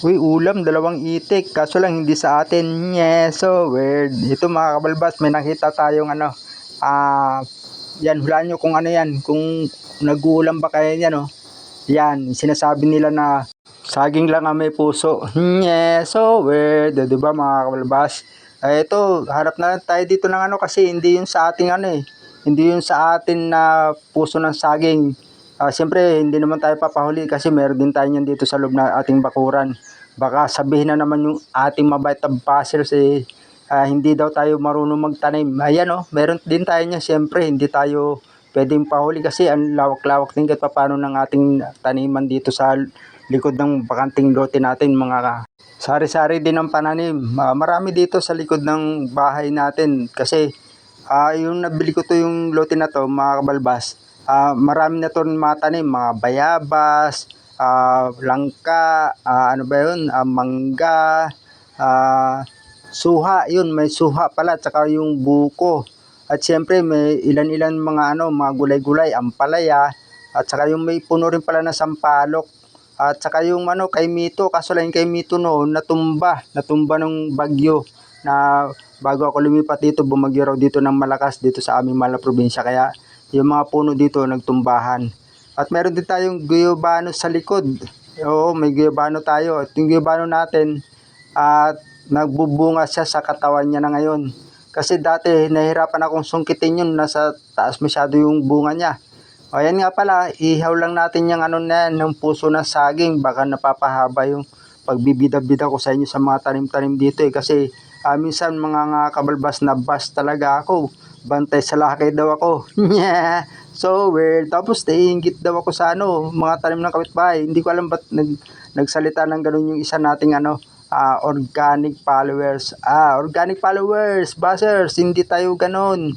Uy, ulam, dalawang itik. Kaso lang hindi sa atin. Yeah, so weird. Ito mga kabalbas, may nakita tayong ano. Yan, hulaan nyo kung ano yan. Kung nag-uulam ba kaya yan, oh. Yan, sinasabi nila na saging lang ang may puso. Yeah, so weird. Diba mga kabalbas? Ito, harap na lang tayo dito ng ano kasi hindi yun sa ating ano eh. Hindi yun sa atin na puso ng saging. Siyempre, hindi naman tayo papahuli kasi meron din tayo yan dito sa loob na ating bakuran. Baka sabihin na naman yung ating mabait na bashers eh, hindi daw tayo marunong magtanim. Ayan oh, meron din tayo niya. Siyempre, hindi tayo pwedeng pahuli kasi ang lawak-lawak din kahit paano ng ating taniman dito sa likod ng bakanting lote natin. Mga sari-sari din ang pananim. Marami dito sa likod ng bahay natin kasi yung nabili ko to yung lote na to mga kabalbas. Marami na to matanim, mga bayabas, langka, ano ba yun, mangga, suha, yun, may suha pala, tsaka yung buko. At siyempre may ilan-ilan mga ano, mga gulay-gulay, ampalaya, at saka yung may puno rin pala na sampalok. At saka yung ano, kay Mito, kaso lang kay Mito noon, natumba ng bagyo na bago ako lumipat dito, bumagyo raw dito ng malakas dito sa aming mahal na probinsya. Kaya yung mga puno dito nagtumbahan. At meron din tayong guyabano sa likod. Oo, may guyabano tayo. At yung guyabano natin, at nagbubunga siya sa katawan niya na ngayon. Kasi dati nahirapan akong sungkitin yun, nasa taas masyado yung bunga niya. O yan nga pala, ihaw lang natin yung ano na yan, ng puso ng saging. Baka napapahaba yung pagbibida-bida ko sa inyo sa mga tanim-tanim dito eh. Kasi minsan mga nga kabalbas na bas talaga ako. Bantay sa laki daw ako. Yeah. So weird. Tapos naiingit daw ako sa ano, mga tanim ng kapitbahay. Hindi ko alam ba't nagsalita ng ganun yung isa nating ano, organic followers. Organic followers, buzzers, hindi tayo ganun.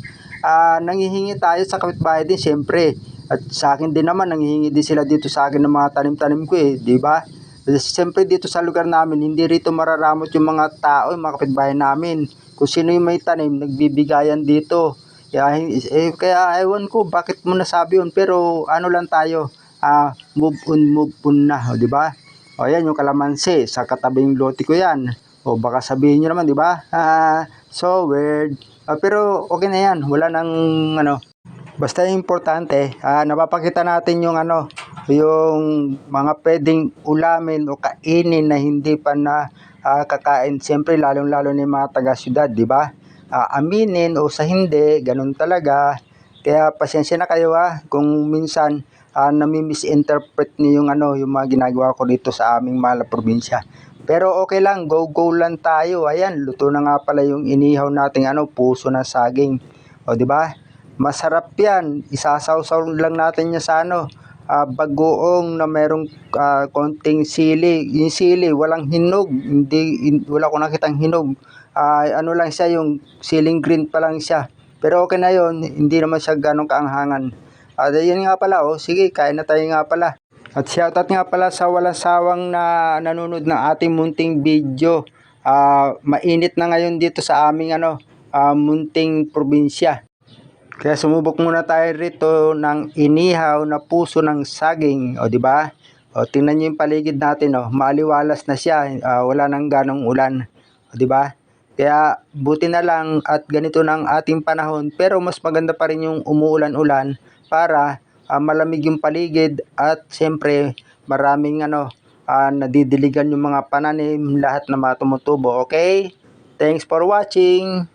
Nanghihingi tayo sa kapitbahay din, syempre. At sa akin din naman, nanghihingi din sila dito sa akin ng mga tanim-tanim ko eh, di ba? Siyempre dito sa lugar namin, hindi rito mararamot yung mga tao, yung mga kapitbahay namin. Kung sino yung may tanim, nagbibigayan dito. Kaya ewan ko bakit mo nasabi yun, pero ano lang tayo, move on na, di ba? O yan yung kalamansi, sa katabing lote ko yan. O baka sabihin nyo naman, di ba? So weird. Pero okay na yan, wala nang ano. Basta yung importante, napapakita natin yung ano, yung mga pwedeng ulamin o kainin na hindi pa na kakain. Siyempre, lalong-lalo na yung mga taga-syudad, di ba? Aminin o sa hindi, ganun talaga. Kaya pasensya na kayo kung minsan nami-misinterpret niyo yung ano, yung mga ginagawa ko dito sa aming mahal na probinsya. Pero okay lang, go lang tayo. Ayan, luto na nga pala yung inihaw nating ano, puso ng saging. O di ba? Masarap yan. Isasawsaw lang natin niya sa ano, bagoong na merong konting sili. Yung sili, walang hinog. Wala ko nakitang hinog. Ano lang siya, yung siling green pa lang siya. Pero okay na yon, hindi naman siya ganong kaanghangan. Yun nga pala, sige, kain na tayo nga pala. At shoutout nga pala sa walang sawang na nanonood ng ating munting video. Mainit na ngayon dito sa aming ano, munting probinsya. Kaya sumubok muna tayo rito ng inihaw na puso ng saging, di ba? Tingnan niyo yung paligid natin, maaliwalas na siya, wala nang ganong ulan, di ba? Kaya buti na lang at ganito ng ating panahon, pero mas maganda pa rin yung umuulan-ulan para malamig yung paligid at siyempre maraming ano, nadidiligan yung mga pananim, lahat na matumutubo, okay? Thanks for watching.